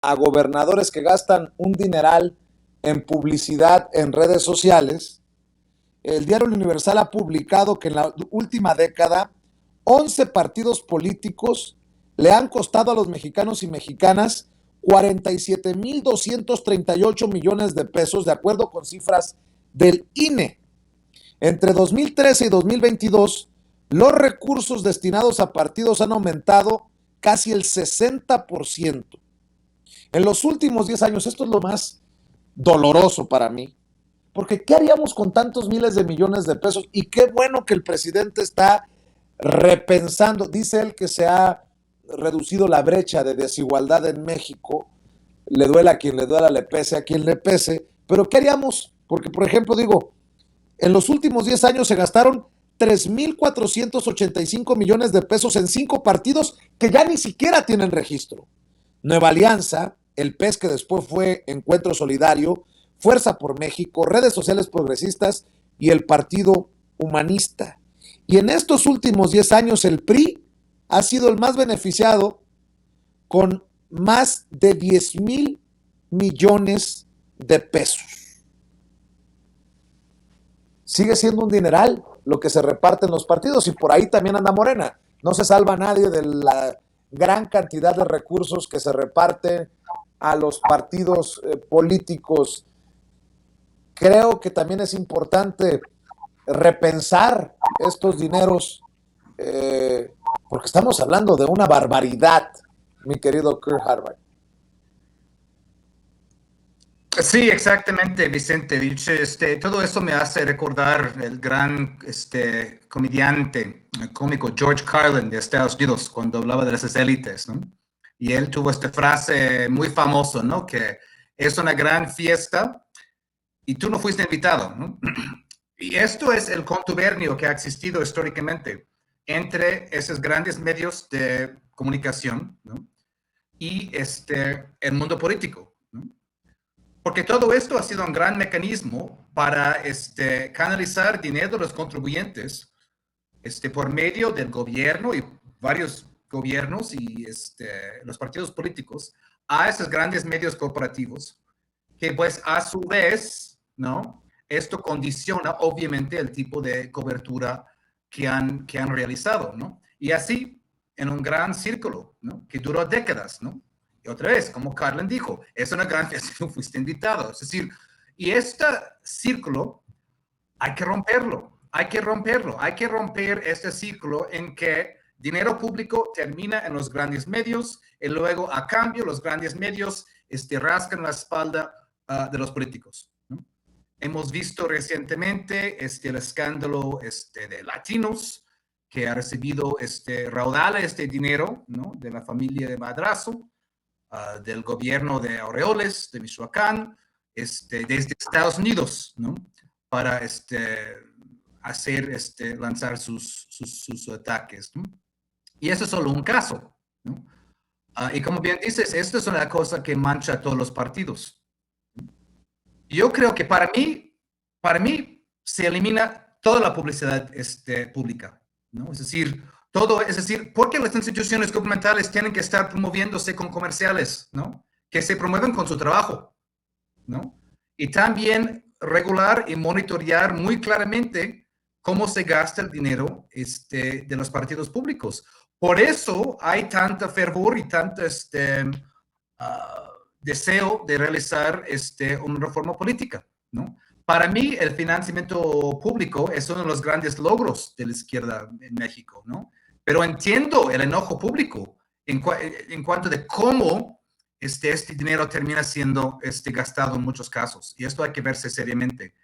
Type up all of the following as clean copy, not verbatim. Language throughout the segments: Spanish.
a gobernadores que gastan un dineral en publicidad en redes sociales, el diario Universal ha publicado que en la última década 11 partidos políticos le han costado a los mexicanos y mexicanas 47,238 millones de pesos, de acuerdo con cifras del INE. Entre 2013 y 2022, los recursos destinados a partidos han aumentado casi el 60%. En los últimos 10 años, esto es lo más doloroso para mí, porque ¿qué haríamos con tantos miles de millones de pesos? Y qué bueno que el presidente está repensando, dice él que se ha reducido la brecha de desigualdad en México, le duela a quien le duela, le pese a quien le pese, pero ¿qué haríamos? Porque, por ejemplo, digo, en los últimos 10 años se gastaron 3,485 millones de pesos en 5 partidos que ya ni siquiera tienen registro. Nueva Alianza, el PES, que después fue Encuentro Solidario, Fuerza por México, Redes Sociales Progresistas y el Partido Humanista. Y en estos últimos 10 años el PRI ha sido el más beneficiado con más de 10,000 millones de pesos. Sigue siendo un dineral lo que se reparte en los partidos, y por ahí también anda Morena. No se salva nadie de la gran cantidad de recursos que se reparten a los partidos políticos. Creo que también es importante repensar estos dineros, porque estamos hablando de una barbaridad, mi querido Kurt Harvard. Sí, exactamente, Vicente. Todo esto me hace recordar el gran comediante, cómico George Carlin de Estados Unidos, cuando hablaba de las élites, ¿no? Y él tuvo esta frase muy famosa, ¿no? Que es una gran fiesta y tú no fuiste invitado, ¿no? Y esto es el contubernio que ha existido históricamente entre esos grandes medios de comunicación, ¿no? Y el mundo político, ¿no? Porque todo esto ha sido un gran mecanismo para canalizar dinero de los contribuyentes por medio del gobierno y varios gobiernos y los partidos políticos a esos grandes medios corporativos que pues a su vez, ¿no? Esto condiciona obviamente el tipo de cobertura que han realizado, ¿no? Y así en un gran círculo, ¿no? Que duró décadas, ¿no? Y otra vez, como Carlin dijo, es una gran fiesta, no fuiste invitado. Es decir, y este círculo hay que romperlo, hay que romper este círculo en que dinero público termina en los grandes medios y luego a cambio los grandes medios rascan la espalda de los políticos, ¿no? Hemos visto recientemente el escándalo de Latinos, que ha recibido raudales de dinero, ¿no? De la familia de Madrazo, del gobierno de Aureoles, de Michoacán, desde Estados Unidos, ¿no? Para lanzar sus ataques, ¿no? Y eso es solo un caso, ¿no? Y como bien dices, esto es una cosa que mancha a todos los partidos. Yo creo que para mí se elimina toda la publicidad pública, ¿no? Es decir, porque las instituciones gubernamentales tienen que estar promoviéndose con comerciales, ¿no? Que se promueven con su trabajo, ¿no? Y también regular y monitorear muy claramente cómo se gasta el dinero de los partidos públicos. Por eso hay tanta fervor y tanto deseo de realizar una reforma política, ¿no? Para mí, el financiamiento público es uno de los grandes logros de la izquierda en México, ¿no? Pero entiendo el enojo público en cuanto de cómo este dinero termina siendo gastado en muchos casos. Y esto hay que verse seriamente.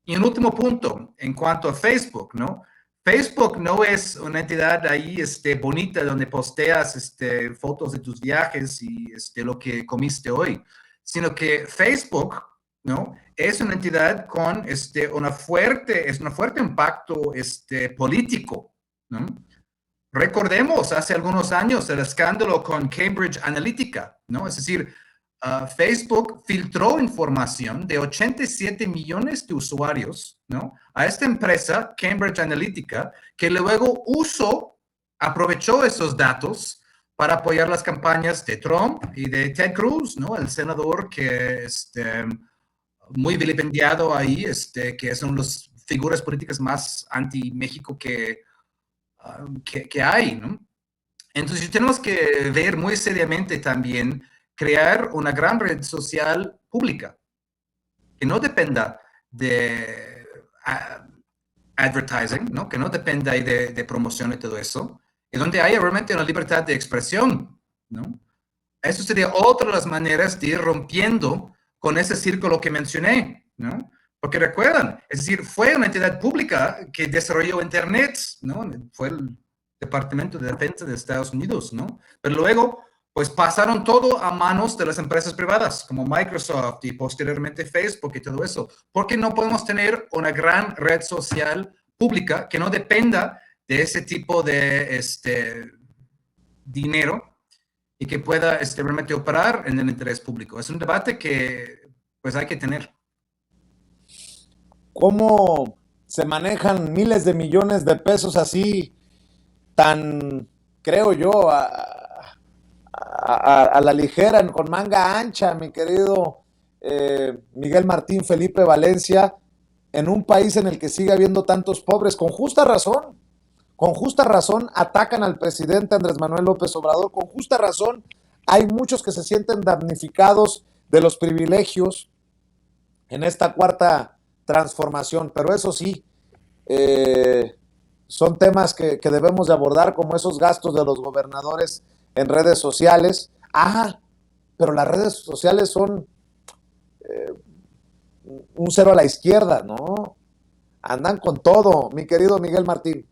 Y un último punto, en cuanto a Facebook, ¿no? Facebook no es una entidad ahí bonita donde posteas fotos de tus viajes y lo que comiste hoy, sino que Facebook, ¿no? Es una entidad con un fuerte impacto político, ¿no? Recordemos hace algunos años el escándalo con Cambridge Analytica, ¿no? Es decir, Facebook filtró información de 87 millones de usuarios, ¿no? A esta empresa, Cambridge Analytica, que luego aprovechó esos datos para apoyar las campañas de Trump y de Ted Cruz, ¿no? El senador que muy vilipendiado ahí, que son las figuras políticas más anti-México que hay, ¿no? Entonces tenemos que ver muy seriamente también crear una gran red social pública que no dependa de advertising, ¿no? Que no dependa de promoción y todo eso, y donde haya realmente una libertad de expresión, ¿no? Eso sería otra de las maneras de ir rompiendo con ese círculo que mencioné, ¿no? Porque recuerdan, es decir, fue una entidad pública que desarrolló Internet, ¿no? Fue el Departamento de Defensa de Estados Unidos, ¿no? Pero luego, pues pasaron todo a manos de las empresas privadas, como Microsoft y posteriormente Facebook y todo eso. ¿Por qué no podemos tener una gran red social pública que no dependa de ese tipo de dinero y que pueda realmente operar en el interés público? Es un debate que pues hay que tener. ¿Cómo se manejan miles de millones de pesos así, tan, creo yo, a la ligera, con manga ancha, mi querido Miguel Martín Felipe Valencia, en un país en el que sigue habiendo tantos pobres? Con justa razón atacan al presidente Andrés Manuel López Obrador, con justa razón hay muchos que se sienten damnificados de los privilegios en esta cuarta transformación, pero eso sí, son temas que debemos de abordar, como esos gastos de los gobernadores en redes sociales. Pero las redes sociales son un cero a la izquierda, ¿no? Andan con todo, mi querido Miguel Martín.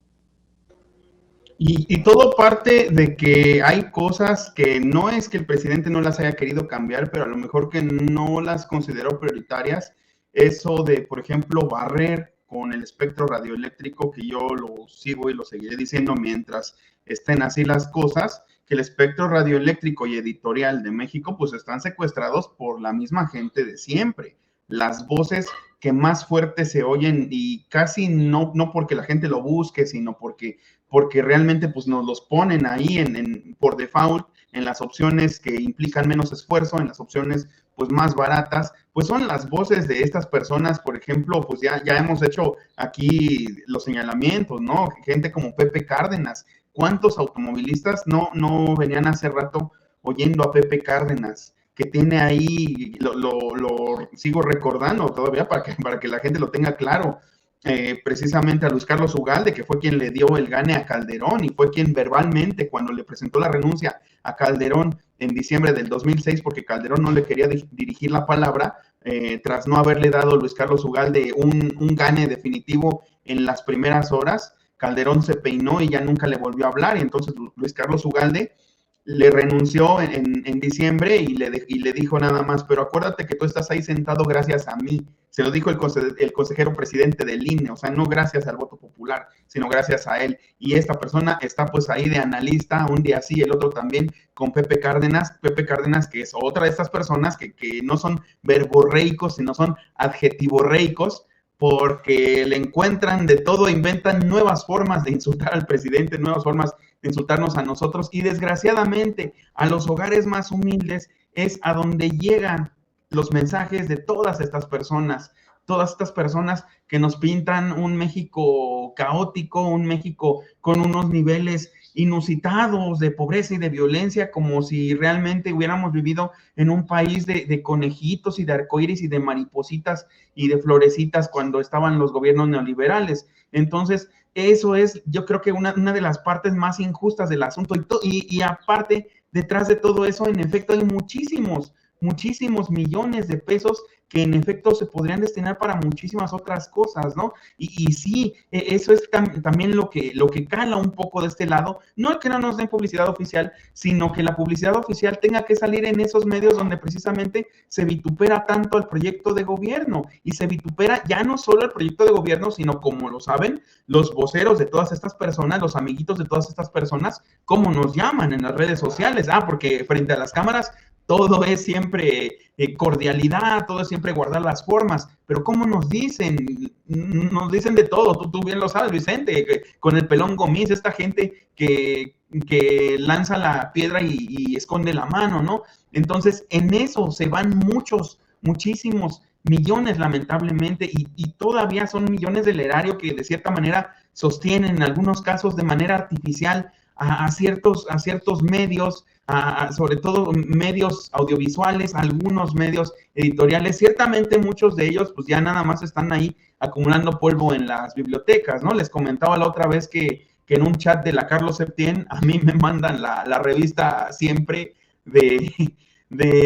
Y todo parte de que hay cosas que no es que el presidente no las haya querido cambiar, pero a lo mejor que no las consideró prioritarias. Eso de, por ejemplo, barrer con el espectro radioeléctrico, que yo lo sigo y lo seguiré diciendo mientras estén así las cosas, que el espectro radioeléctrico y editorial de México pues están secuestrados por la misma gente de siempre. Las voces que más fuertes se oyen, y casi no porque la gente lo busque, sino porque realmente pues nos los ponen ahí por default en las opciones que implican menos esfuerzo, en las opciones pues más baratas, pues son las voces de estas personas. Por ejemplo, pues ya hemos hecho aquí los señalamientos, ¿no? Gente como Pepe Cárdenas. ¿Cuántos automovilistas no venían hace rato oyendo a Pepe Cárdenas? Que tiene ahí, lo sigo recordando todavía para que la gente lo tenga claro, precisamente a Luis Carlos Ugalde, que fue quien le dio el gane a Calderón, y fue quien verbalmente, cuando le presentó la renuncia a Calderón en diciembre del 2006, porque Calderón no le quería dirigir la palabra, tras no haberle dado a Luis Carlos Ugalde un gane definitivo en las primeras horas, Calderón se peinó y ya nunca le volvió a hablar, y entonces Luis Carlos Ugalde le renunció en diciembre y le dijo nada más: pero acuérdate que tú estás ahí sentado gracias a mí. Se lo dijo el consejero presidente del INE, o sea, no gracias al voto popular, sino gracias a él. Y esta persona está pues ahí de analista, un día sí, el otro también, con Pepe Cárdenas, que es otra de estas personas que no son verborreicos, sino son adjetivorreicos, porque le encuentran de todo, inventan nuevas formas de insultar al presidente, nuevas formas de insultarnos a nosotros, y desgraciadamente a los hogares más humildes es a donde llegan los mensajes de todas estas personas que nos pintan un México caótico, un México con unos niveles inusitados de pobreza y de violencia, como si realmente hubiéramos vivido en un país de conejitos y de arcoíris y de maripositas y de florecitas cuando estaban los gobiernos neoliberales. Entonces, eso es, yo creo que una de las partes más injustas del asunto, y aparte, detrás de todo eso, en efecto, hay muchísimos millones de pesos que en efecto se podrían destinar para muchísimas otras cosas, ¿no? Y sí, eso es también lo que cala un poco de este lado, no que no nos den publicidad oficial, sino que la publicidad oficial tenga que salir en esos medios donde precisamente se vitupera tanto al proyecto de gobierno, y se vitupera ya no solo el proyecto de gobierno, sino, como lo saben los voceros de todas estas personas, los amiguitos de todas estas personas, como nos llaman en las redes sociales, porque frente a las cámaras todo es siempre cordialidad, todo es siempre guardar las formas, pero ¿cómo nos dicen? Nos dicen de todo, tú bien lo sabes, Vicente, con el Pelón Gomis, esta gente que que lanza la piedra y esconde la mano, ¿no? Entonces, en eso se van muchísimos millones, lamentablemente, y todavía son millones del erario que de cierta manera sostienen, en algunos casos de manera artificial, a ciertos medios, sobre todo medios audiovisuales, algunos medios editoriales. Ciertamente muchos de ellos pues ya nada más están ahí acumulando polvo en las bibliotecas, ¿no? Les comentaba la otra vez que en un chat de la Carlos Septién a mí me mandan la revista siempre de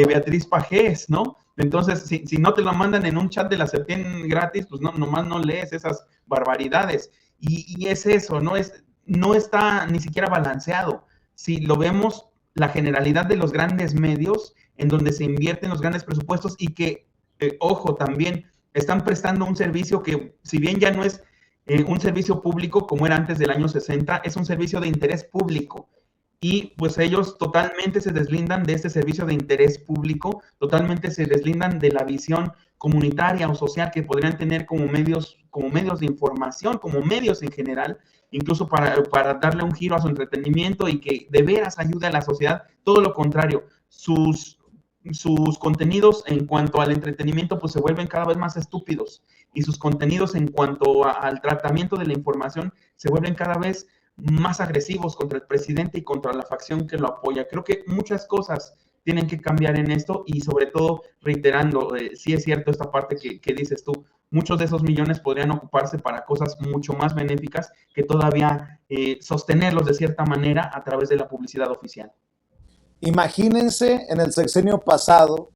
Beatriz Pajés, ¿no? Entonces, si no te lo mandan en un chat de la Septién gratis, pues nomás no lees esas barbaridades. Y es eso, no está ni siquiera balanceado. Si lo vemos, la generalidad de los grandes medios, en donde se invierten los grandes presupuestos y que, ojo, también están prestando un servicio que, si bien ya no es un servicio público como era antes del año 60, es un servicio de interés público. Y pues ellos totalmente se deslindan de este servicio de interés público, totalmente se deslindan de la visión comunitaria o social que podrían tener como medios de información, como medios en general, incluso para darle un giro a su entretenimiento y que de veras ayude a la sociedad. Todo lo contrario, sus contenidos en cuanto al entretenimiento pues se vuelven cada vez más estúpidos, y sus contenidos en cuanto al tratamiento de la información se vuelven cada vez más agresivos contra el presidente y contra la facción que lo apoya. Creo que muchas cosas tienen que cambiar en esto, y sobre todo, reiterando, sí es cierto esta parte que dices tú, muchos de esos millones podrían ocuparse para cosas mucho más benéficas que todavía sostenerlos de cierta manera a través de la publicidad oficial. Imagínense en el sexenio pasado